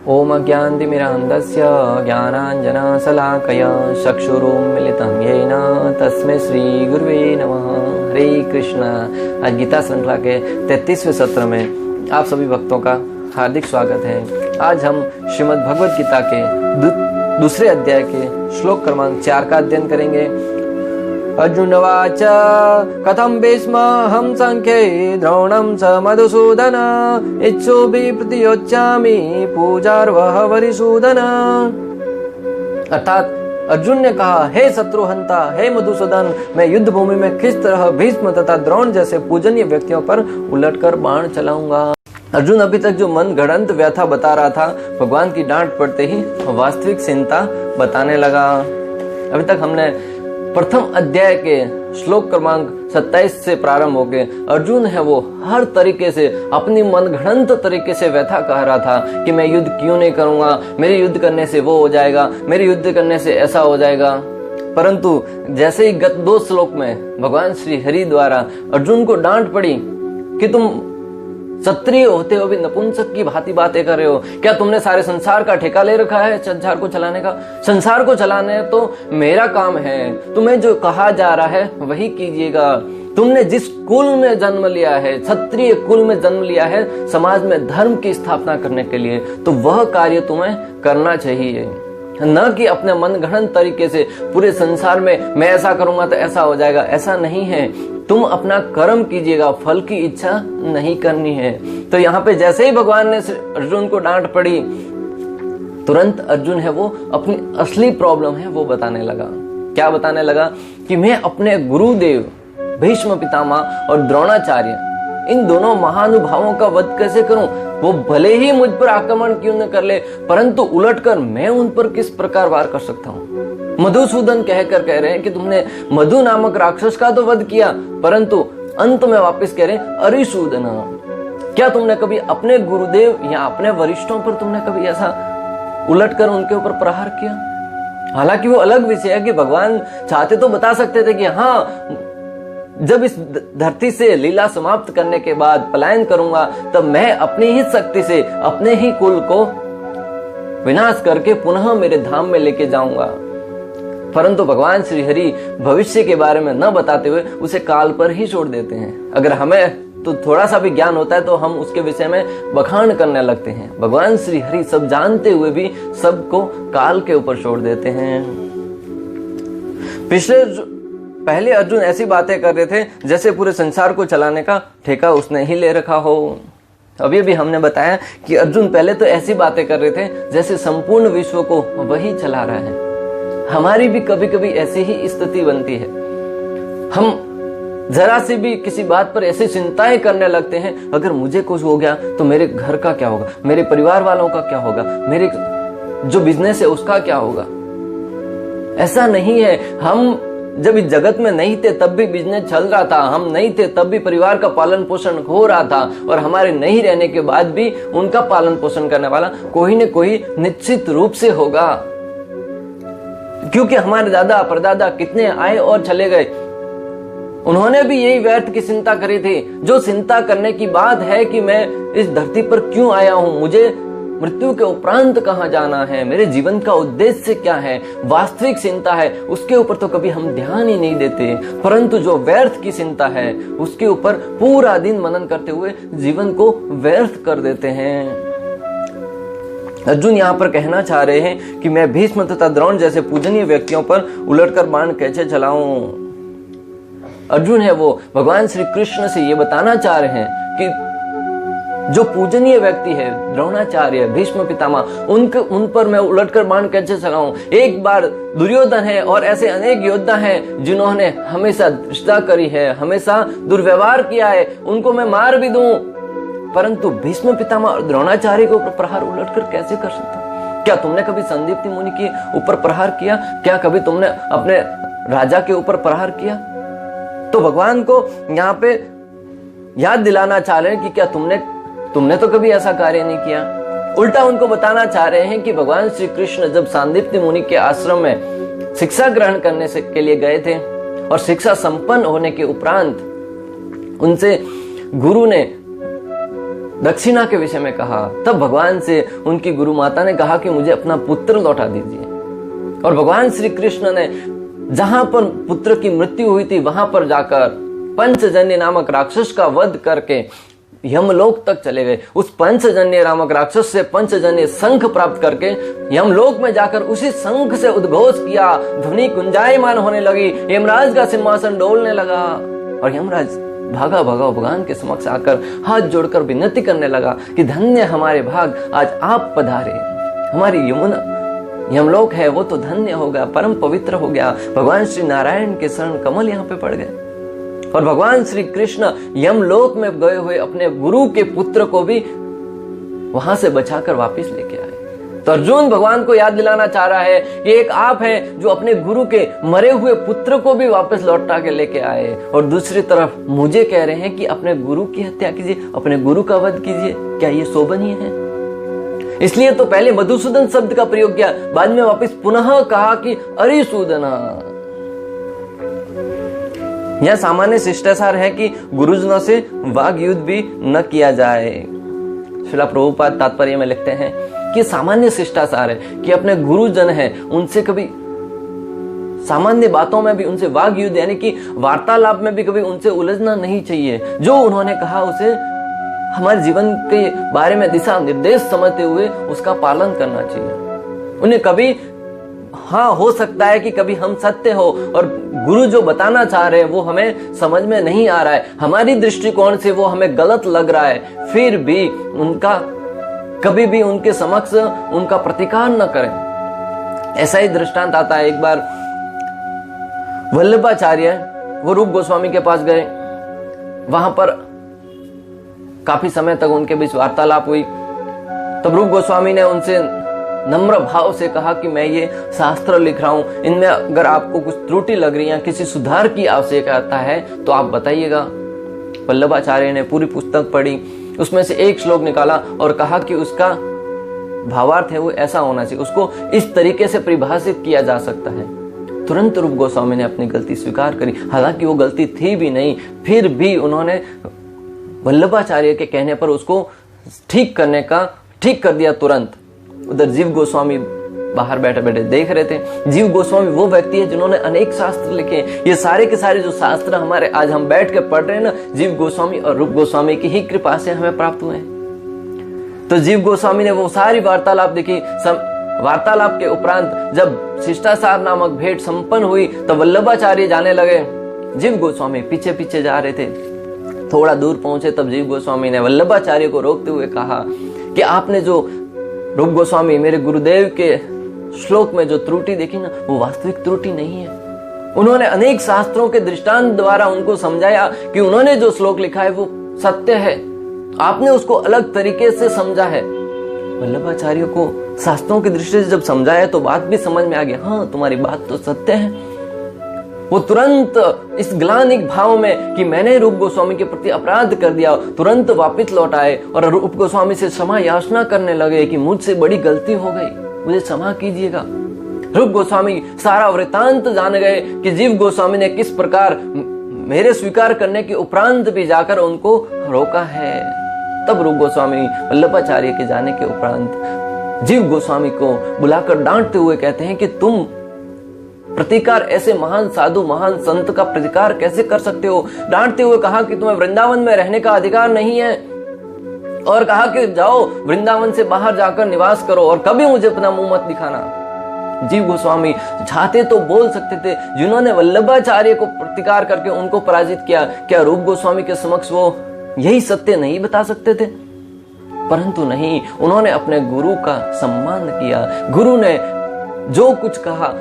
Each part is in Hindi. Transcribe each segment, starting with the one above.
ओम अज्ञानतिमिरान्धस्य ज्ञानाञ्जनशलाकया चक्षुरुन्मीलितं येन तस्मै श्री गुरुवे नमः। हरे कृष्ण। आज गीता श्रृंखला के 33वें सत्र में आप सभी भक्तों का हार्दिक स्वागत है। आज हम श्रीमद् भगवद गीता के दूसरे अध्याय के श्लोक क्रमांक 4 का अध्ययन करेंगे। अर्जुनवाच कथं भीष्महं संख्ये द्रोणं च मधुसूदन इच्छोभि प्रतियोच्चामि पूजार्वः वरिसूदन। अर्थात अर्जुन ने कहा, हे शत्रुहंता, हे मधुसूदन, मैं युद्ध भूमि में किस तरह भीष्म तथा द्रोण जैसे पूजनीय व्यक्तियों पर उलटकर बाण चलाऊंगा। अर्जुन अभी तक जो मन गढ़ंत व्यथा बता रहा था, भगवान की डांट पड़ते ही वास्तविक चिंता बताने लगा। अभी तक हमने प्रथम अध्याय के श्लोक क्रमांक 27 से प्रारंभ होके अर्जुन है वो हर तरीके से अपनी मनगढ़ंत तरीके से व्यथा कह रहा था कि मैं युद्ध क्यों नहीं करूंगा, मेरे युद्ध करने से वो हो जाएगा, मेरे युद्ध करने से ऐसा हो जाएगा। परंतु जैसे ही गत 2 श्लोक में भगवान श्री हरि द्वारा अर्जुन को डांट पड़ी कि तुम क्षत्रिय होते हो भी नपुंसक की भांति बातें कर रहे हो, क्या तुमने सारे संसार का ठेका ले रखा है संसार को चलाने का? संसार को चलाने तो मेरा काम है, तुम्हें जो कहा जा रहा है वही कीजिएगा। तुमने जिस कुल में जन्म लिया है, क्षत्रिय कुल में जन्म लिया है समाज में धर्म की स्थापना करने के लिए, तो वह कार्य तुम्हें करना चाहिए, न कि अपने मनगढ़ंत तरीके से पूरे संसार में मैं ऐसा करूंगा तो ऐसा हो जाएगा। ऐसा नहीं है, तुम अपना कर्म कीजिएगा, फल की इच्छा नहीं करनी है। तो यहाँ पे जैसे ही भगवान ने अर्जुन को डांट पड़ी, तुरंत अर्जुन है वो अपनी असली प्रॉब्लम है वो बताने लगा। क्या बताने लगा? कि मैं अपने गुरुदेव भीष्म पितामह और द्रोणाचार्य, इन दोनों महानुभावों का वध कैसे करूं? वो भले ही मुझ पर आक्रमण क्यों न कर ले, परंतु उलटकर मैं उन पर किस प्रकार वार कर सकता हूं। मधुसूदन कहकर कह रहे हैं कि तुमने मधु नामक राक्षस का तो वध किया, परंतु अंत में वापस कह रहे हैं अरिसूदन, क्या तुमने कभी अपने गुरुदेव या अपने वरिष्ठों पर तुमने कभी ऐसा उलटकर उनके ऊपर प्रहार किया? हालांकि वो अलग विषय है कि भगवान चाहते तो बता सकते थे कि हाँ, जब इस धरती से लीला समाप्त करने के बाद पलायन करूंगा तब मैं अपनी ही शक्ति से अपने ही कुल को विनाश करके पुनः मेरे धाम में लेके जाऊंगा। परंतु भगवान श्री हरि भविष्य के बारे में न बताते हुए उसे काल पर ही छोड़ देते हैं। अगर हमें तो थोड़ा सा भी ज्ञान होता है तो हम उसके विषय में बखान करने लगते हैं। भगवान श्री हरि सब जानते हुए भी सबको काल के ऊपर छोड़ देते हैं। पहले अर्जुन ऐसी बातें कर रहे थे जैसे पूरे संसार को चलाने का ठेका उसने ही ले रखा हो। अभी भी हमने बताया कि अर्जुन पहले तो ऐसी बातें कर रहे थे जैसे संपूर्ण विश्व को वही चला रहा है। हमारी भी कभी कभी ऐसी ही स्थिति बनती है। हम जरा सी भी किसी बात पर ऐसी चिंताएं करने लगते हैं, अगर मुझे कुछ हो गया तो मेरे घर का क्या होगा, मेरे परिवार वालों का क्या होगा, मेरे जो बिजनेस है उसका क्या होगा। ऐसा नहीं है, हम जब इस जगत में नहीं थे तब भी बिजनेस चल रहा था, हम नहीं थे तब भी परिवार का पालन पोषण हो रहा था, और हमारे नहीं रहने के बाद भी उनका पालन पोषण करने वाला कोई न कोई निश्चित रूप से होगा। क्योंकि हमारे दादा परदादा कितने आए और चले गए, उन्होंने भी यही व्यर्थ की चिंता करी थी जो चिंता करने की बात है कि मैं इस धरती पर क्यों आया हूं, मुझे मृत्यु के उपरांत कहां जाना है, मेरे जीवन का उद्देश्य क्या है, वास्तविक चिंता है, उसके ऊपर तो कभी हम ध्यान ही नहीं देते। परंतु जो व्यर्थ की चिंता है उसके ऊपर पूरा दिन मनन करते हुए जीवन को व्यर्थ कर देते हैं। अर्जुन यहाँ पर कहना चाह रहे हैं कि मैं भीष्म तथा द्रोण जैसे पूजनीय व्यक्तियों पर उलटकर बाण कैसे चलाऊं। अर्जुन है वो भगवान श्री कृष्ण से ये बताना चाह रहे हैं कि जो पूजनीय व्यक्ति है, द्रोणाचार्य, भीष्म पितामह, उन पर मैं उलटकर बाण कैसे चलाऊं। एक बार दुर्योधन है और ऐसे अनेक योद्धा हैं जिन्होंने हमेशा दुष्टता करी है, हमेशा दुर्व्यवहार किया है, उनको मैं मार भी दूं, परंतु भीष्म पितामह और द्रोणाचार्य के ऊपर प्रहार उलटकर कैसे कर सकता हूं। क्या तुमने कभी संदीप्ति मुनि के ऊपर प्रहार किया? क्या कभी तुमने अपने राजा के ऊपर प्रहार किया? तो भगवान को यहाँ पे याद दिलाना चाह रहे हैं कि क्या तुमने तो कभी ऐसा कार्य नहीं किया। उल्टा उनको बताना चाह रहे हैं कि भगवान श्री कृष्ण जब सांदीप्ति मुनि के आश्रम में शिक्षा ग्रहण करने के लिए गए थे और शिक्षा संपन्न होने के उपरांत उनसे गुरु ने दक्षिणा के विषय में कहा, तब भगवान से उनकी गुरु माता ने कहा कि मुझे अपना पुत्र लौटा दीजिए। और भगवान श्री कृष्ण ने जहां पर पुत्र की मृत्यु हुई थी वहां पर जाकर पंचजन्य नामक राक्षस का वध करके यमलोक तक चले गए। उस पंचजन्य नामक राक्षस से पंचजन्य शंख प्राप्त करके यमलोक में जाकर उसी शंख से उद्घोष किया, ध्वनि कुंजायमान होने लगी, यमराज का सिंहासन डोलने लगा और यमराज भागा भागा भगवान के समक्ष आकर हाथ जोड़कर विनती करने लगा कि धन्य हमारे भाग, आज आप पधारे। हमारी यमलोक है वो तो धन्य हो गया, परम पवित्र हो गया। भगवान श्री नारायण के शरण कमल यहाँ पे पड़ गए और भगवान श्री कृष्ण यमलोक में गए हुए अपने गुरु के पुत्र को भी वहां से बचाकर वापस लेके आए। तो अर्जुन भगवान को याद दिलाना चाह रहा है कि एक आप हैं जो अपने गुरु के मरे हुए पुत्र को भी वापस लौटा के लेके आए, और दूसरी तरफ मुझे कह रहे हैं कि अपने गुरु की हत्या कीजिए, अपने गुरु का वध कीजिए। क्या ये शोभनीय है? इसलिए तो पहले मधुसूदन शब्द का प्रयोग किया, बाद में वापस पुनः कहा कि अरिसूदना। यह सामान्य शिष्टाचार है कि गुरुजनों से वाग युद्ध भी न किया जाए। श्रील प्रभुपाद तात्पर्य में लिखते हैं कि सामान्य शिष्टाचार है कि अपने गुरुजन हैं उनसे कभी सामान्य बातों में भी उनसे वाग युद्ध यानी कि वार्तालाप में भी कभी उनसे उलझना नहीं चाहिए। जो उन्होंने कहा उसे हमारे जीवन के बारे में दिशा निर्देश समझते हुए उसका पालन करना चाहिए। उन्हें कभी हाँ हो सकता है कि कभी हम सत्य हो और गुरु जो बताना चाह रहे हैं वो हमें समझ में नहीं आ रहा है, हमारी दृष्टिकोण से वो हमें गलत लग रहा है, फिर भी उनका कभी भी उनके समक्ष उनका प्रतिकार न करें। ऐसा ही दृष्टांत आता है। एक बार वल्लभाचार्य वो रूप गोस्वामी के पास गए, वहां पर काफी समय तक उनके बीच वार्तालाप हुई। तब रूप गोस्वामी ने उनसे नम्र भाव से कहा कि मैं ये शास्त्र लिख रहा हूं, इनमें अगर आपको कुछ त्रुटि लग रही है, किसी सुधार की आवश्यकता है तो आप बताइएगा। वल्लभाचार्य ने पूरी पुस्तक पढ़ी, उसमें से एक श्लोक निकाला और कहा कि उसका भावार्थ है वो ऐसा होना चाहिए, उसको इस तरीके से परिभाषित किया जा सकता है। तुरंत रूप गोस्वामी ने अपनी गलती स्वीकार करी, हालांकि वो गलती थी भी नहीं, फिर भी उन्होंने वल्लभाचार्य के कहने पर उसको ठीक कर दिया तुरंत। उधर जीव गोस्वामी बाहर बैठे बैठे देख रहे थे। जीव गोस्वामी वो व्यक्ति है जिन्होंने अनेक शास्त्र लिखे। ये सारे के सारे जो शास्त्र हमारे आज हम बैठ के पढ़ रहे हैं ना, जीव गोस्वामी और रूप गोस्वामी की ही कृपा से हमें प्राप्त हुए हैं। तो जीव गोस्वामी ने वो सारी वार्तालाप देखी। वार्तालाप के उपरांत जब शिष्टाचार नामक भेंट संपन्न हुई तो वल्लभाचार्य जाने लगे, जीव गोस्वामी पीछे पीछे जा रहे थे। थोड़ा दूर पहुंचे तब जीव गोस्वामी ने वल्लभाचार्य को रोकते हुए कहा कि आपने जो रूप गोस्वामी मेरे गुरुदेव के श्लोक में जो त्रुटि देखी ना, वो वास्तविक त्रुटि नहीं है। उन्होंने अनेक शास्त्रों के दृष्टांत द्वारा उनको समझाया कि उन्होंने जो श्लोक लिखा है वो सत्य है, आपने उसको अलग तरीके से समझा है। वल्लभाचार्य को शास्त्रों की दृष्टि से जब समझाया तो बात भी समझ में आ गया, हाँ तुम्हारी बात तो सत्य है। वो तुरंत इस ग्लानिक भाव में कि मैंने रूप गोस्वामी के प्रति अपराध कर दिया, तुरंत वापस लौट आए और रूप गोस्वामी से क्षमा याचना करने लगे कि मुझसे बड़ी गलती हो गई, मुझे क्षमा कीजिएगा। रूप गोस्वामी सारा वृतांत जान गए कि जीव गोस्वामी ने किस प्रकार मेरे स्वीकार करने के उपरांत भी जाकर उनको रोका है। तब रूप गोस्वामी वल्लभाचार्य के जाने के उपरांत जीव गोस्वामी को बुलाकर डांटते हुए कहते हैं कि तुम प्रतिकार ऐसे महान साधु महान संत का प्रतिकार कैसे कर सकते हो। डांटते हुए कहा कि तुम्हें वृंदावन में रहने का अधिकार नहीं है और कहा कि जाओ वृंदावन से बाहर जाकर निवास करो और कभी मुझे अपना मुंह मत दिखाना। जीव गोस्वामी चाहते तो बोल सकते थे, जिन्होंने वल्लभाचार्य को प्रतिकार करके उनको पराजित किया, क्या रूप गोस्वामी के समक्ष वो यही सत्य नहीं बता सकते थे? परंतु नहीं, उन्होंने अपने गुरु का सम्मान किया। गुरु ने जो कुछ कहा,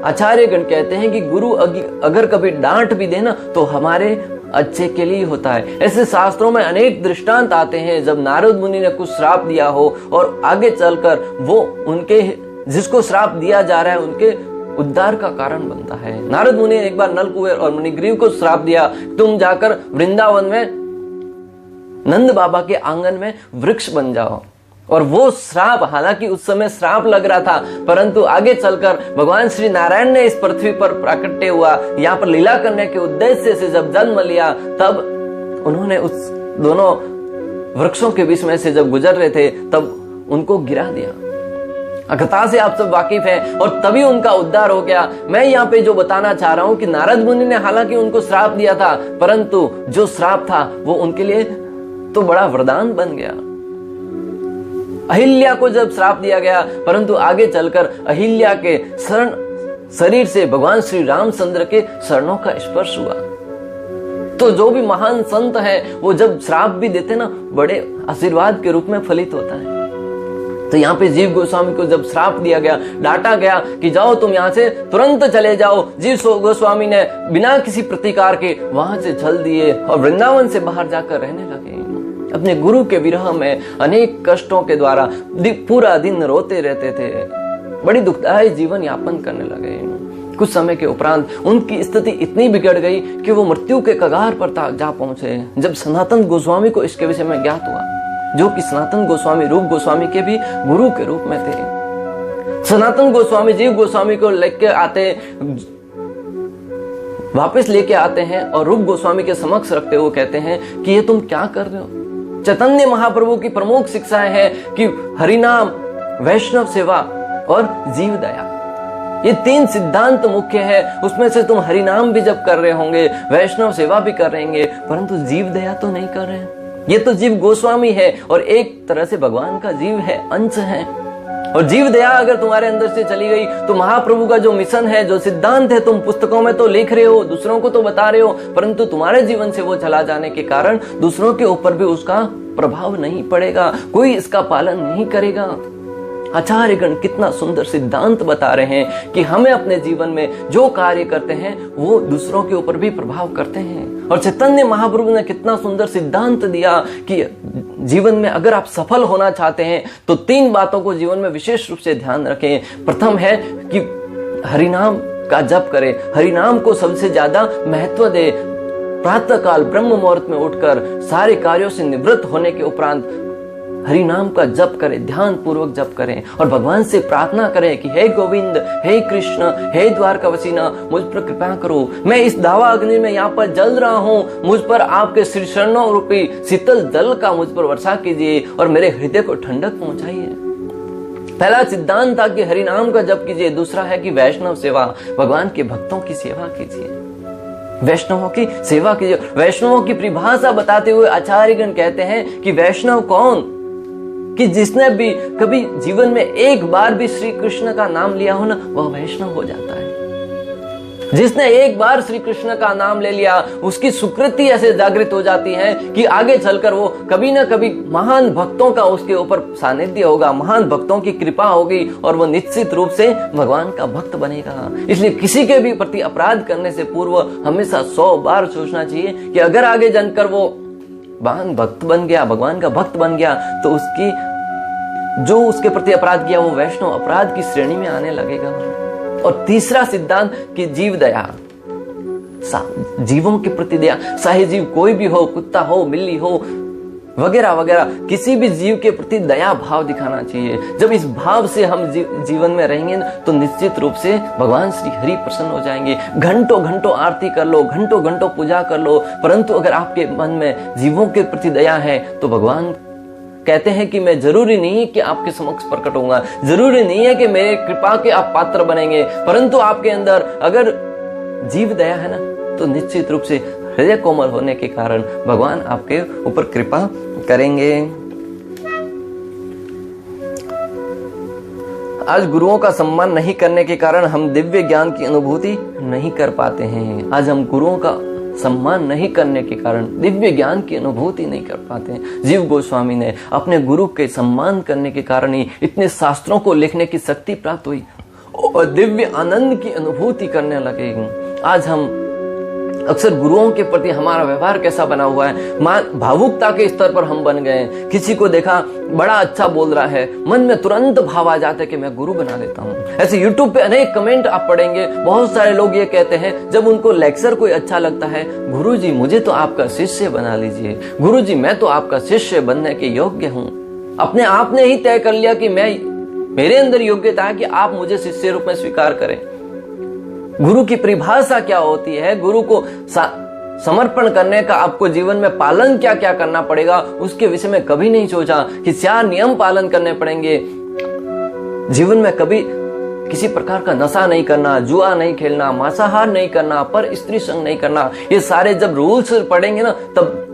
आचार्यगण कहते हैं कि गुरु अगर कभी डांट भी देना तो हमारे अच्छे के लिए होता है। ऐसे शास्त्रों में अनेक दृष्टांत आते हैं जब नारद मुनि ने कुछ श्राप दिया हो और आगे चलकर वो उनके जिसको श्राप दिया जा रहा है उनके उद्धार का कारण बनता है। नारद मुनि ने एक बार नलकुबेर और मुनिग्रीव को श्राप दिया, तुम जाकर वृंदावन में नंद बाबा के आंगन में वृक्ष बन जाओ। और वो श्राप, हालांकि उस समय श्राप लग रहा था, परंतु आगे चलकर भगवान श्री नारायण ने इस पृथ्वी पर प्राकट्य हुआ, यहाँ पर लीला करने के उद्देश्य से जब जन्म लिया, तब उन्होंने उस दोनों वृक्षों के बीच में से जब गुजर रहे थे तब उनको गिरा दिया। कथा से आप सब वाकिफ हैं और तभी उनका उद्धार हो गया। मैं यहाँ पे जो बताना चाह रहा हूं कि नारद मुनि ने हालांकि उनको श्राप दिया था, परंतु जो श्राप था वो उनके लिए तो बड़ा वरदान बन गया। अहिल्या को जब श्राप दिया गया, परंतु आगे चलकर अहिल्या के शरीर से भगवान श्री रामचंद्र के चरणों का स्पर्श हुआ। तो जो भी महान संत है वो जब श्राप भी देते ना, बड़े आशीर्वाद के रूप में फलित होता है। तो यहाँ पे जीव गोस्वामी को जब श्राप दिया गया, डांटा गया कि जाओ तुम यहाँ से तुरंत चले जाओ, जीव गोस्वामी ने बिना किसी प्रतिकार के वहां से चल दिए और वृंदावन से बाहर जाकर रहने लगे। अपने गुरु के विरह में अनेक कष्टों के द्वारा पूरा दिन रोते रहते थे, बड़ी दुखदायी जीवन यापन करने लगे। कुछ समय के उपरांत उनकी स्थिति इतनी बिगड़ गई कि वो मृत्यु के कगार पर जा पहुंचे। जब सनातन गोस्वामी को इसके विषय में ज्ञात हुआ, जो कि सनातन गोस्वामी रूप गोस्वामी के भी गुरु के रूप में थे, सनातन गोस्वामी जीव गोस्वामी को लेके आते, वापस लेके आते हैं और रूप गोस्वामी के समक्ष रखते हुए कहते हैं कि ये तुम क्या कर रहे हो। चैतन्य महाप्रभु की प्रमुख शिक्षाएं हैं कि हरिनाम, वैष्णव सेवा और जीव दया, ये 3 सिद्धांत मुख्य है। उसमें से तुम हरिनाम भी जब कर रहे होंगे, वैष्णव सेवा भी कर रहेंगे, परंतु जीव दया तो नहीं कर रहे। ये तो जीव गोस्वामी है और एक तरह से भगवान का जीव है, अंश है। और जीव दया अगर तुम्हारे अंदर से चली गई तो महाप्रभु का जो मिशन है, जो सिद्धांत है, तुम पुस्तकों में तो लिख रहे हो, दूसरों को तो बता रहे हो, परंतु तुम्हारे जीवन से वो चला जाने के कारण दूसरों के ऊपर भी उसका प्रभाव नहीं पड़ेगा, कोई इसका पालन नहीं करेगा। आचार्यगण कितना सुंदर सिद्धांत बता रहे हैं कि हमें अपने जीवन में जो कार्य करते हैं वो दूसरों के ऊपर भी प्रभाव करते हैं। और चैतन्य महाप्रभु ने कितना सुंदर सिद्धांत दिया कि जीवन में अगर आप सफल होना चाहते हैं तो 3 बातों को जीवन में विशेष रूप से ध्यान रखें। प्रथम है कि हरिनाम का जप करें, हरिनाम को सबसे ज्यादा महत्व दे। प्रातः काल ब्रह्म मुहूर्त में उठकर सारे कार्यों से निवृत्त होने के उपरांत हरि नाम का जप करें, ध्यान पूर्वक जप करें और भगवान से प्रार्थना करें कि हे गोविंद, हे कृष्ण, हे द्वारकावसीना, मुझ पर कृपा करो। मैं इस दावा अग्नि में यहाँ पर जल रहा हूँ, मुझ पर आपके श्री चरणों रूपी शीतल जल का मुझ पर वर्षा कीजिए और मेरे हृदय को ठंडक पहुंचाइए। पहला सिद्धांत था कि हरि नाम का जप कीजिए। दूसरा है कि वैष्णव सेवा, भगवान के भक्तों की सेवा कीजिए, वैष्णवों की सेवा कीजिए। वैष्णवों की परिभाषा बताते हुए आचार्यगण कहते हैं कि वैष्णव कौन, कि जिसने भी कभी जीवन में एक बार भी श्री कृष्ण का नाम लिया हो ना, वह वैष्णव हो जाता है। जिसने एक बार श्री कृष्ण का नाम ले लिया, उसकी सुकृति ऐसे जागृत हो जाती है कि आगे चलकर वो कभी ना कभी महान भक्तों का उसके ऊपर सानिध्य होगा, महान भक्तों की कृपा होगी और वो निश्चित रूप से भगवान का भक्त बनेगा। इसलिए किसी के भी प्रति अपराध करने से पूर्व हमेशा 100 बार सोचना चाहिए कि अगर आगे जानकर वो महान भक्त बन गया, भगवान का भक्त बन गया, तो उसकी जो उसके प्रति अपराध किया वो वैष्णव अपराध की श्रेणी में आने लगेगा। और तीसरा सिद्धांत कि जीव दया, जीवों के प्रति दया, चाहे जीव कोई भी हो, कुत्ता हो, बिल्ली हो, वगैरह वगैरह, किसी भी जीव के प्रति दया भाव दिखाना चाहिए। जब इस भाव से हम जीवन में रहेंगे तो निश्चित रूप से भगवान श्री हरि प्रसन्न हो जाएंगे। घंटों घंटों आरती कर लो, घंटों घंटों पूजा कर लो, परंतु अगर आपके मन में जीवों के प्रति दया है तो भगवान कहते हैं कि मैं जरूरी नहीं कि आपके समक्ष प्रकट होऊंगा, जरूरी नहीं है कि मेरे कृपा के आप पात्र बनेंगे, परंतु आपके अंदर अगर जीव दया है ना तो निश्चित रूप से हृदय कोमल होने के कारण भगवान आपके ऊपर कृपा करेंगे। आज गुरुओं का सम्मान नहीं करने के कारण हम दिव्य ज्ञान की अनुभूति नहीं कर पाते हैं। आज हम गुरुओं का सम्मान नहीं करने के कारण दिव्य ज्ञान की अनुभूति नहीं कर पाते हैं। जीव गोस्वामी ने अपने गुरु के सम्मान करने के कारण ही इतने शास्त्रों को लिखने की शक्ति प्राप्त हुई और दिव्य आनंद की अनुभूति करने लगे। आज हम अक्सर गुरुओं के प्रति हमारा व्यवहार कैसा बना हुआ है, भावुकता के स्तर पर हम बन गए। किसी को देखा बड़ा अच्छा बोल रहा है, मन में तुरंत भाव आ जाता है कि मैं गुरु बना लेता हूँ। ऐसे YouTube पे अनेक कमेंट आप पढ़ेंगे, बहुत सारे लोग ये कहते हैं जब उनको लेक्चर कोई अच्छा लगता है, गुरुजी मुझे तो आपका शिष्य बना लीजिए, गुरुजी मैं तो आपका शिष्य बनने के योग्य हूँ। अपने आप ने ही तय कर लिया कि मेरे अंदर योग्यता है कि आप मुझे शिष्य रूप में स्वीकार करें। गुरु की परिभाषा क्या होती है, गुरु को समर्पण करने का आपको जीवन में पालन क्या क्या करना पड़ेगा उसके विषय में कभी नहीं सोचा कि 4 नियम पालन करने पड़ेंगे। जीवन में कभी किसी प्रकार का नशा नहीं करना, जुआ नहीं खेलना, मांसाहार नहीं करना, पर स्त्री संग नहीं करना। ये सारे जब रूल्स पढ़ेंगे ना, तब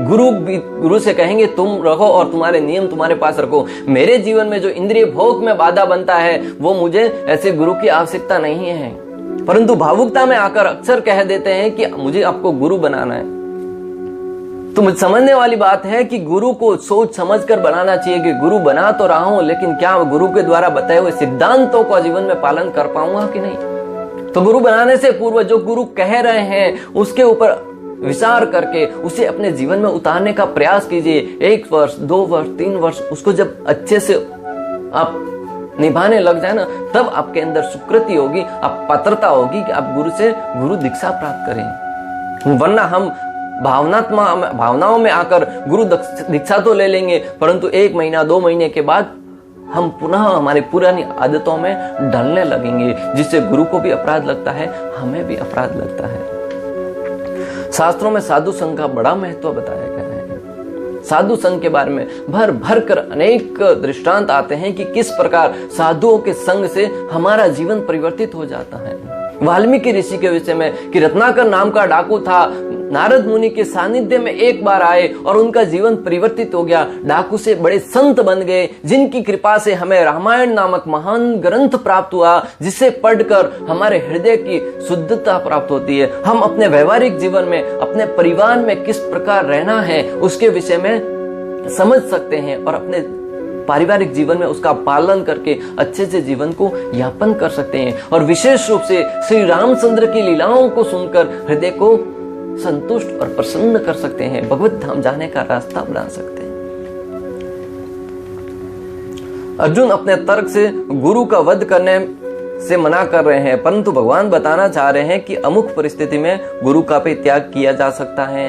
गुरु से कहेंगे तुम रखो और तुम्हारे नियम तुम्हारे पास रखो। मेरे जीवन में जो इंद्रिय भोग में बाधा बनता है वो मुझे ऐसे गुरु की आवश्यकता नहीं है, परंतु भावुकता में आकर अक्सर कह देते हैं कि मुझे आपको गुरु बनाना है। तो मुझे समझने वाली बात है कि गुरु को सोच समझ कर बनाना चाहिए कि गुरु बना तो रहा हूं, लेकिन क्या गुरु के द्वारा बताए हुए सिद्धांतों का जीवन में पालन कर पाऊंगा कि नहीं। तो गुरु बनाने से पूर्व जो गुरु कह रहे हैं उसके ऊपर विचार करके उसे अपने जीवन में उतारने का प्रयास कीजिए। 1 वर्ष, 2 वर्ष, 3 वर्ष उसको जब अच्छे से आप निभाने लग जाए ना, तब आपके अंदर सुकृति होगी, आप पात्रता होगी कि आप गुरु से गुरु दीक्षा प्राप्त करें। वरना हम भावनाओं में आकर गुरु दीक्षा तो ले लेंगे, परंतु 1 महीना 2 महीने के बाद हम पुनः हमारी पुरानी आदतों में ढलने लगेंगे, जिससे गुरु को भी अपराध लगता है, हमें भी अपराध लगता है। शास्त्रों में साधु संघ का बड़ा महत्व बताया गया है। साधु संघ के बारे में भर भर कर अनेक दृष्टांत आते हैं कि किस प्रकार साधुओं के संग से हमारा जीवन परिवर्तित हो जाता है। वाल्मीकि ऋषि के विषय में कि रत्नाकर नाम का डाकू था, नारद मुनि के सानिध्य में एक बार आए और उनका जीवन परिवर्तित हो गया। डाकू से बड़े संत बन गए, जिनकी कृपा से हमें रामायण नामक महान ग्रंथ प्राप्त हुआ, जिसे पढ़कर हमारे हृदय की शुद्धता प्राप्त होती है। हम अपने व्यवहारिक जीवन में, अपने परिवार में किस प्रकार रहना है उसके विषय में समझ सकते हैं और अपने पारिवारिक जीवन में उसका पालन करके अच्छे से जीवन को यापन कर सकते हैं। और विशेष रूप से श्री रामचंद्र की लीलाओं को सुनकर हृदय को संतुष्ट और प्रसन्न कर सकते हैं, भगवत धाम जाने का रास्ता बना सकते हैं। अर्जुन अपने तर्क से गुरु का वध करने से मना कर रहे हैं, परंतु भगवान बताना चाह रहे हैं कि अमुक परिस्थिति में गुरु का भी त्याग किया जा सकता है।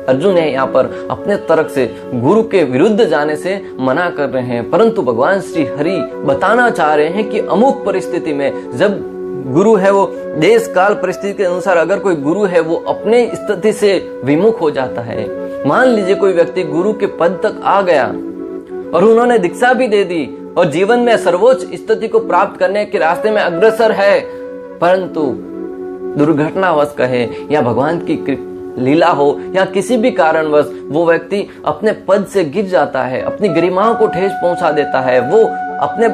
अर्जुन है यहाँ पर अपने तर्क से गुरु के विरुद्ध जाने से मना कर रहे हैं, परंतु भगवान श्री हरि बताना चाह रहे हैं कि अमुक परिस्थिति में जब गुरु है वो देश काल परिस्थिति के अनुसार, अगर कोई गुरु है वो अपने स्थिति से विमुख हो जाता है। मान लीजिए कोई व्यक्ति गुरु के पद तक आ गया और उन्होंने दीक्षा भी दे दी और जीवन में सर्वोच्च स्थिति को प्राप्त करने के रास्ते में अग्रसर है, परंतु दुर्घटनावश कहे या भगवान की लीला हो या किसी भी कारणवश वो व्यक्ति अपने पद से गिर जाता है, अपनी गरिमाओं को ठेस पहुंचा देता है, वो अपने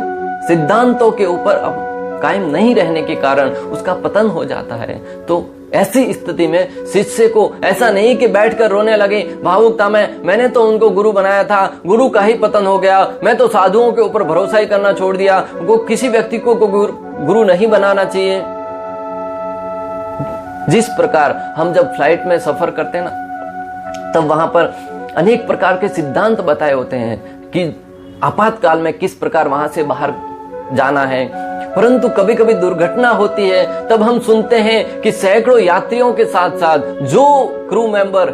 सिद्धांतों के ऊपर कायम नहीं रहने के कारण उसका पतन हो जाता है। तो ऐसी स्थिति में शिष्य को ऐसा नहीं कि बैठकर रोने लगे भावुकता में, मैंने तो उनको गुरु बनाया था, गुरु का ही पतन हो गया, मैं तो साधुओं के ऊपर भरोसा ही करना छोड़ दिया, वो किसी व्यक्ति को गुरु नहीं बनाना चाहिए। जिस प्रकार हम जब फ्लाइट में सफर करते हैं ना, तब वहां पर अनेक प्रकार के सिद्धांत बताए होते हैं कि आपातकाल में किस प्रकार वहां से बाहर जाना है, परंतु कभी कभी दुर्घटना होती है, तब हम सुनते हैं कि सैकड़ों यात्रियों के साथ साथ जो क्रू मेंबर,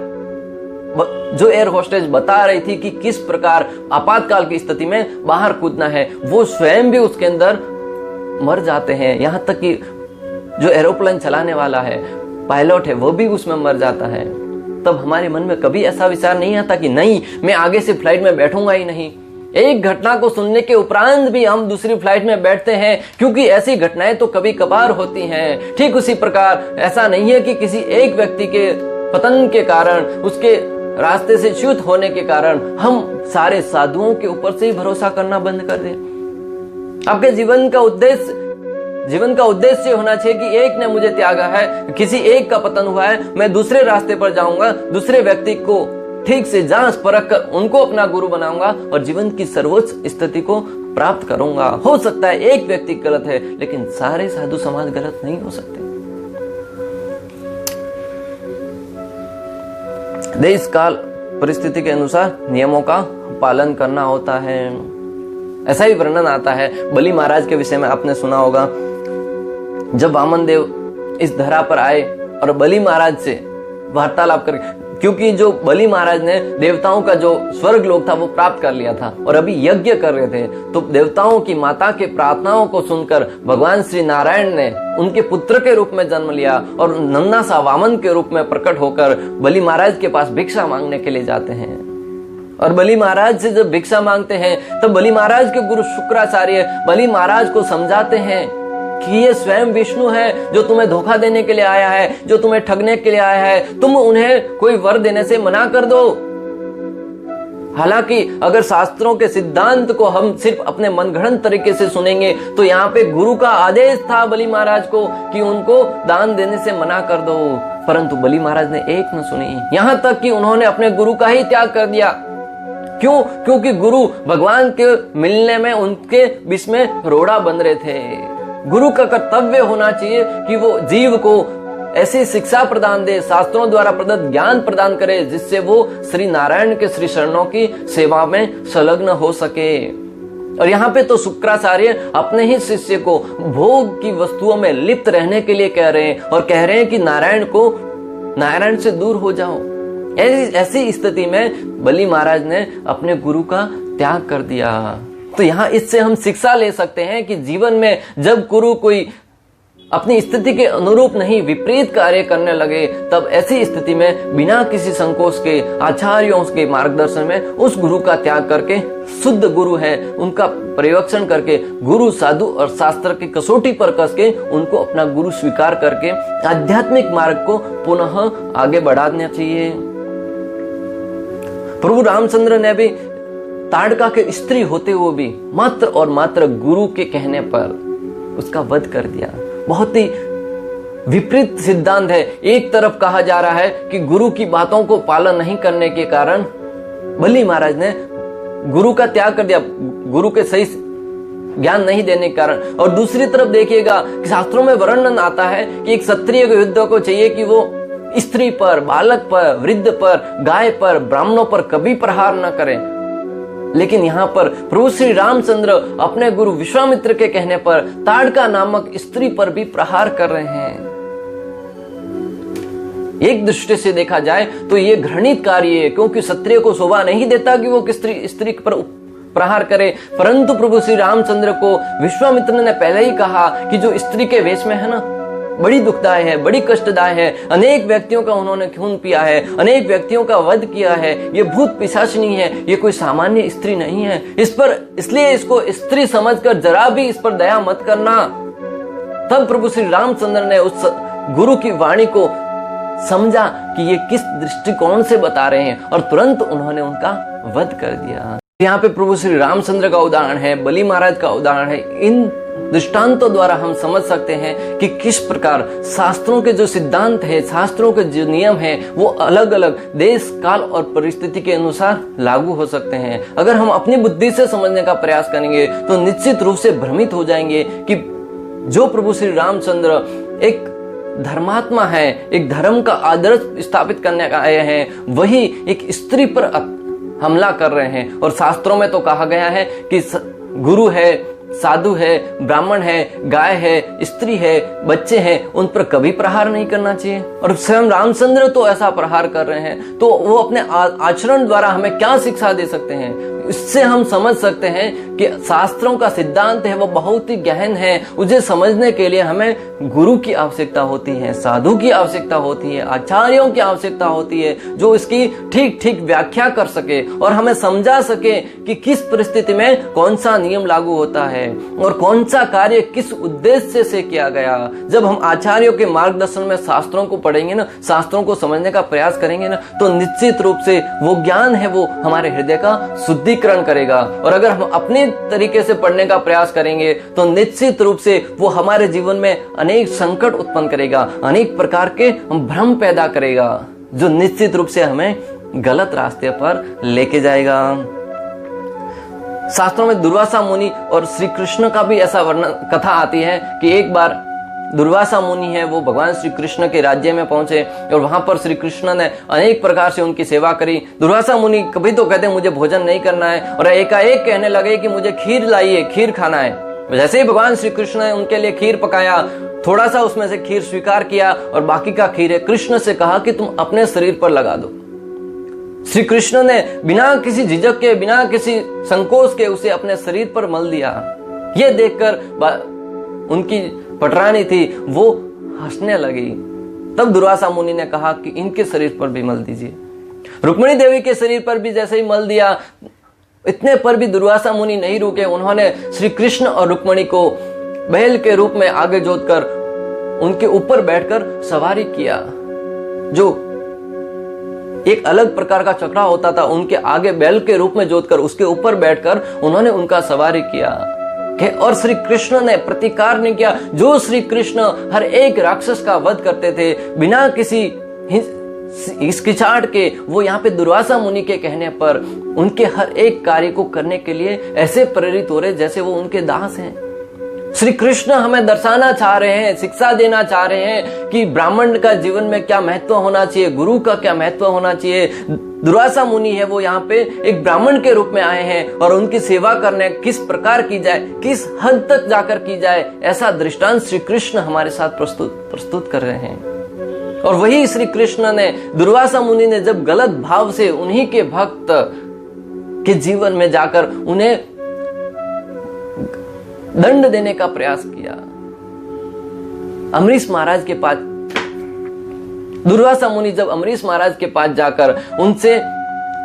जो एयर होस्टेज बता रही थी कि किस प्रकार आपातकाल की स्थिति में बाहर कूदना है, वो स्वयं भी उसके अंदर मर जाते हैं। यहाँ तक कि जो एरोप्लेन चलाने वाला है, पायलट है, वो भी उसमें मर जाता है। तब हमारे मन में कभी ऐसा विचार नहीं आता कि नहीं, मैं आगे से फ्लाइट में बैठूंगा ही नहीं। एक घटना को सुनने के उपरांत भी हम दूसरी फ्लाइट में बैठते हैं, क्योंकि ऐसी घटनाएं तो कभी कभार होती हैं। ठीक उसी प्रकार ऐसा नहीं है कि किसी एक व्यक्ति के पतन के कारण, उसके रास्ते से च्युत होने के कारण हम सारे साधुओं के ऊपर से ही भरोसा करना बंद कर दें। आपके जीवन का उद्देश्य होना चाहिए कि एक ने मुझे त्यागा है, किसी एक का पतन हुआ है, मैं दूसरे रास्ते पर जाऊंगा, दूसरे व्यक्ति को ठीक से जांच परख कर उनको अपना गुरु बनाऊंगा और जीवन की सर्वोच्च स्थिति को प्राप्त करूंगा। हो सकता है एक व्यक्ति गलत है, लेकिन सारे साधु समाज गलत नहीं हो सकते। देश काल परिस्थिति के अनुसार नियमों का पालन करना होता है। ऐसा ही वर्णन आता है बलि महाराज के विषय में, आपने सुना होगा। जब वामन देव इस धरा पर आए और बलि महाराज से वार्तालाप करके क्योंकि जो बलि महाराज ने देवताओं का जो स्वर्ग लोक था वो प्राप्त कर लिया था और अभी यज्ञ कर रहे थे, तो देवताओं की माता के प्रार्थनाओं को सुनकर भगवान श्री नारायण ने उनके पुत्र के रूप में जन्म लिया और नन्हा सा वामन के रूप में प्रकट होकर बलि महाराज के पास भिक्षा मांगने के लिए जाते हैं। और बलि महाराज से जब भिक्षा मांगते हैं तब बलि महाराज के गुरु शुक्राचार्य बलि महाराज को समझाते हैं कि ये स्वयं विष्णु है जो तुम्हें धोखा देने के लिए आया है, जो तुम्हें ठगने के लिए आया है, तुम उन्हें कोई वर देने से मना कर दो। हालांकि अगर शास्त्रों के सिद्धांत को हम सिर्फ अपने मनगढ़ंत तरीके से सुनेंगे तो यहाँ पे गुरु का आदेश था बलि महाराज को कि उनको दान देने से मना कर दो, परंतु बलि महाराज ने एक न सुनी। यहां तक कि उन्होंने अपने गुरु का ही त्याग कर दिया। क्यों? क्योंकि गुरु भगवान के मिलने में उनके बीच में रोड़ा बन रहे थे। गुरु का कर्तव्य होना चाहिए कि वो जीव को ऐसी शिक्षा प्रदान दे, शास्त्रों द्वारा प्रदत्त ज्ञान प्रदान करे, जिससे वो श्री नारायण के श्री चरणों की सेवा में संलग्न हो सके। और यहाँ पे तो शुक्राचार्य अपने ही शिष्य को भोग की वस्तुओं में लिप्त रहने के लिए कह रहे हैं और कह रहे हैं कि नारायण से दूर हो जाओ। ऐसी स्थिति में बलि महाराज ने अपने गुरु का त्याग कर दिया। तो यहाँ इससे हम शिक्षा ले सकते हैं कि जीवन में जब गुरु कोई अपनी स्थिति के अनुरूप नहीं विपरीत कार्य करने लगे, तब ऐसी स्थिति में बिना किसी संकोच के आचार्यों के मार्गदर्शन में उस गुरु का त्याग करके, शुद्ध गुरु है उनका पर्यवेक्षण करके, गुरु साधु और शास्त्र की कसौटी पर कस के उनको अपना गुरु स्वीकार करके आध्यात्मिक मार्ग को पुनः आगे बढ़ाना चाहिए। प्रभु रामचंद्र ने भी ताड़का के स्त्री होते हुए भी मात्र और मात्र गुरु के कहने पर उसका वध कर दिया। बहुत ही विपरीत सिद्धांत है। एक तरफ कहा जा रहा है कि गुरु की बातों को पालन नहीं करने के कारण बलि महाराज ने गुरु का त्याग कर दिया, गुरु के सही ज्ञान नहीं देने के कारण। और दूसरी तरफ देखिएगा कि शास्त्रों में वर्णन आता है कि एक क्षत्रिय को युद्ध को चाहिए कि वो स्त्री पर, बालक पर, वृद्ध पर, गाय पर, ब्राह्मणों पर कभी प्रहार न करें। लेकिन यहाँ पर प्रभु श्री रामचंद्र अपने गुरु विश्वामित्र के कहने पर ताड़का नामक स्त्री पर भी प्रहार कर रहे हैं। एक दृष्टि से देखा जाए तो ये घृणित कार्य है, क्योंकि क्षत्रिय को शोभा नहीं देता कि वो स्त्री पर प्रहार करे। परंतु प्रभु श्री रामचंद्र को विश्वामित्र ने पहले ही कहा कि जो स्त्री के वेश में है ना, बड़ी दुखदाय है, बड़ी कष्टदाय है। अनेक व्यक्तियों का उन्होंने खून पिया है, अनेक व्यक्तियों का वध किया है। ये भूत पिशाचिनी है, ये कोई सामान्य स्त्री नहीं है। इसलिए इसको स्त्री समझकर जरा भी इस पर दया मत करना। तब प्रभु श्री रामचंद्र ने उस गुरु की वाणी को समझा कि ये किस दृष्टिकोण से बता रहे हैं और तुरंत उन्होंने उनका वध कर दिया। यहाँ पे प्रभु श्री रामचंद्र का उदाहरण है, बलि महाराज का उदाहरण है। इन दृष्टांतों द्वारा हम समझ सकते हैं कि किस प्रकार शास्त्रों के जो सिद्धांत है, शास्त्रों के जो नियम है, वो अलग अलग देश काल और परिस्थिति के अनुसार लागू हो सकते हैं। अगर हम अपनी बुद्धि से समझने का प्रयास करेंगे तो निश्चित रूप से भ्रमित हो जाएंगे कि जो प्रभु श्री रामचंद्र एक धर्मात्मा है, एक धर्म का आदर्श स्थापित करने का आए हैं, वही एक स्त्री पर हमला कर रहे हैं। और शास्त्रों में तो कहा गया है कि गुरु है, साधु है, ब्राह्मण है, गाय है, स्त्री है, बच्चे हैं, उन पर कभी प्रहार नहीं करना चाहिए। और स्वयं रामचंद्र तो ऐसा प्रहार कर रहे हैं, तो वो अपने आचरण द्वारा हमें क्या शिक्षा दे सकते हैं? इससे हम समझ सकते हैं कि शास्त्रों का सिद्धांत है वो बहुत ही गहन है। उसे समझने के लिए हमें गुरु की आवश्यकता होती है, साधु की आवश्यकता होती है, आचार्यों की आवश्यकता होती है, जो इसकी ठीक ठीक व्याख्या कर सके और हमें समझा सके कि किस परिस्थिति में कौन सा नियम लागू होता है और कौन सा कार्य किस उद्देश्य से किया गया। जब हम आचार्यों के मार्गदर्शन में शास्त्रों को पढ़ेंगे ना, शास्त्रों को समझने का प्रयास करेंगे ना, तो निश्चित रूप से वो ज्ञान है वो हमारे हृदय का शुद्धिकरण करेगा। और अगर हम अपने तरीके से पढ़ने का प्रयास करेंगे तो निश्चित रूप से वो हमारे जीवन में अनेक संकट उत्पन्न करेगा, अनेक प्रकार के भ्रम पैदा करेगा, जो निश्चित रूप से हमें गलत रास्ते पर लेके जाएगा। शास्त्रों में दुर्वासा मुनि और श्री कृष्ण का भी ऐसा वर्णन कथा आती है कि एक बार दुर्वासा मुनि है वो भगवान श्री कृष्ण के राज्य में पहुंचे और वहां पर श्री कृष्ण ने अनेक प्रकार से उनकी सेवा करी। दुर्वासा मुनि कभी तो कहते मुझे भोजन नहीं करना है और एकाएक कहने लगे कि मुझे खीर लाइए, खीर खाना है। जैसे ही भगवान श्री कृष्ण ने उनके लिए खीर पकाया, थोड़ा सा उसमें से खीर स्वीकार किया और बाकी का खीर है कृष्ण से कहा कि तुम अपने शरीर पर लगा दो। श्री कृष्ण ने बिना किसी झिझक के, बिना किसी संकोच के उसे अपने शरीर पर मल दिया। ये देखकर उनकी पटरानी थी वो हंसने लगी। तब दुर्वासा मुनि ने कहा कि इनके शरीर पर भी मल दीजिए। रुक्मिणी देवी के शरीर पर भी जैसे ही मल दिया, इतने पर भी दुर्वासा मुनि नहीं रुके। उन्होंने श्री कृष्ण और रुक्मिणी को बैल के रूप में आगे जोतकर उनके ऊपर बैठकर सवारी किया। जो एक अलग प्रकार का चक्रा होता था, उनके आगे बैल के रूप में जोतकर उसके ऊपर बैठकर उन्होंने उनका सवारी किया। और श्री कृष्ण ने प्रतिकार नहीं किया। जो श्री कृष्ण हर एक राक्षस का वध करते थे बिना किसी हिचकिचाहट के, वो यहाँ पे दुर्वासा मुनि के कहने पर उनके हर एक कार्य को करने के लिए ऐसे प्रेरित हो रहे जैसे वो उनके दास हैं। श्री कृष्ण हमें दर्शाना चाह रहे हैं, शिक्षा देना चाह रहे हैं कि ब्राह्मण का जीवन में क्या महत्व होना चाहिए, गुरु का क्या महत्व होना चाहिए। दुर्वासा मुनि है वो यहाँ पे एक ब्राह्मण के रूप में आए हैं और उनकी सेवा करने किस प्रकार की जाए, किस हद तक जाकर की जाए, ऐसा दृष्टांत श्री कृष्ण हमारे साथ प्रस्तुत कर रहे हैं। और वही श्री कृष्ण ने, दुर्वासा मुनि ने जब गलत भाव से उन्हीं के भक्त के जीवन में जाकर उन्हें दंड देने का प्रयास किया। अमरीश महाराज के पास दुर्वासा मुनि जब अमरीश महाराज के पास जाकर उनसे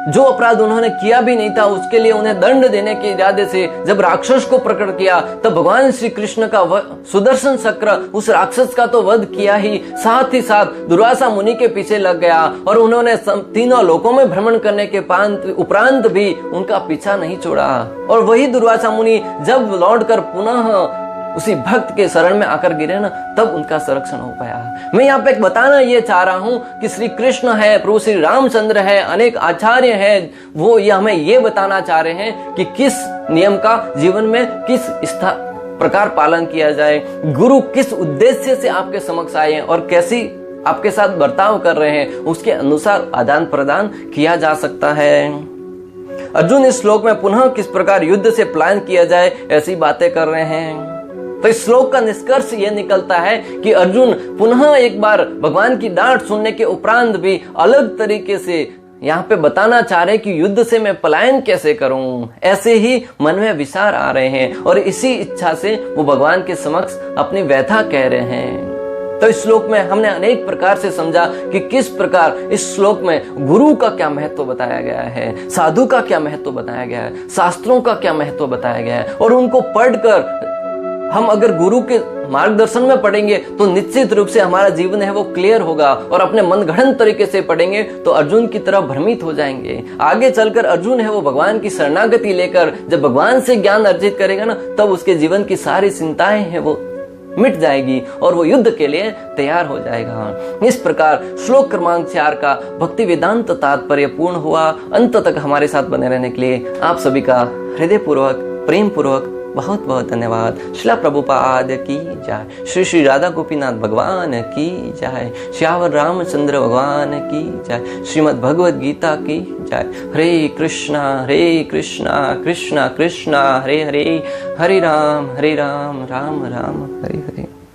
जो अपराध उन्होंने किया भी नहीं था उसके लिए उन्हें दंड देने के इरादे से जब राक्षस को प्रकट किया, तब भगवान श्री कृष्ण का सुदर्शन चक्र उस राक्षस का तो वध किया ही, साथ ही साथ दुर्वासा मुनि के पीछे लग गया और उन्होंने तीनों लोकों में भ्रमण करने के उपरांत भी उनका पीछा नहीं छोड़ा। और वही दुर्वासा मुनि जब लौटकर पुनः उसी भक्त के शरण में आकर गिरे ना, तब उनका संरक्षण हो पाया। मैं यहाँ पे बताना ये चाह रहा हूं कि श्री कृष्ण है, प्रभु श्री रामचंद्र है, अनेक आचार्य हैं, वो ये हमें ये बताना चाह रहे हैं कि किस नियम का जीवन में किस प्रकार पालन किया जाए, गुरु किस उद्देश्य से आपके समक्ष आए हैं और कैसी आपके साथ बर्ताव कर रहे हैं, उसके अनुसार आदान प्रदान किया जा सकता है। अर्जुन इस श्लोक में पुनः किस प्रकार युद्ध से प्लान किया जाए ऐसी बातें कर रहे हैं। तो इस श्लोक का निष्कर्ष यह निकलता है कि अर्जुन पुनः एक बार भगवान की डांट सुनने के उपरांत भी अलग तरीके से यहाँ पे बताना चाह रहे कि युद्ध से मैं पलायन कैसे करूं। ऐसे ही मन में विचार आ रहे हैं और इसी इच्छा से वो भगवान के समक्ष अपनी व्यथा कह रहे हैं। तो इस श्लोक में हमने अनेक प्रकार से समझा कि किस प्रकार इस श्लोक में गुरु का क्या महत्व बताया गया है, साधु का क्या महत्व बताया गया है, शास्त्रों का क्या महत्व बताया गया है। और उनको पढ़कर हम अगर गुरु के मार्गदर्शन में पढ़ेंगे तो निश्चित रूप से हमारा जीवन है वो क्लियर होगा। और अपने मनगढ़ंत तरीके से पढ़ेंगे तो अर्जुन की तरह भ्रमित हो जाएंगे। आगे चलकर अर्जुन है वो भगवान की शरणागति लेकर जब भगवान से ज्ञान अर्जित करेगा ना, तब उसके जीवन की सारी चिंताएं हैं वो मिट जाएगी और वो युद्ध के लिए तैयार हो जाएगा। इस प्रकार श्लोक क्रमांक 4 का भक्ति वेदांत तात्पर्य पूर्ण हुआ। अंत तक हमारे साथ बने रहने के लिए आप सभी का हृदय पूर्वक, प्रेम पूर्वक बहुत बहुत धन्यवाद। श्रील प्रभुपाद की जय। श्री श्री राधा गोपीनाथ भगवान की जय। श्यावर रामचंद्र भगवान की जय। श्रीमद् भगवद गीता की जय। हरे कृष्णा कृष्णा कृष्णा हरे हरे, हरे राम राम राम हरे हरे।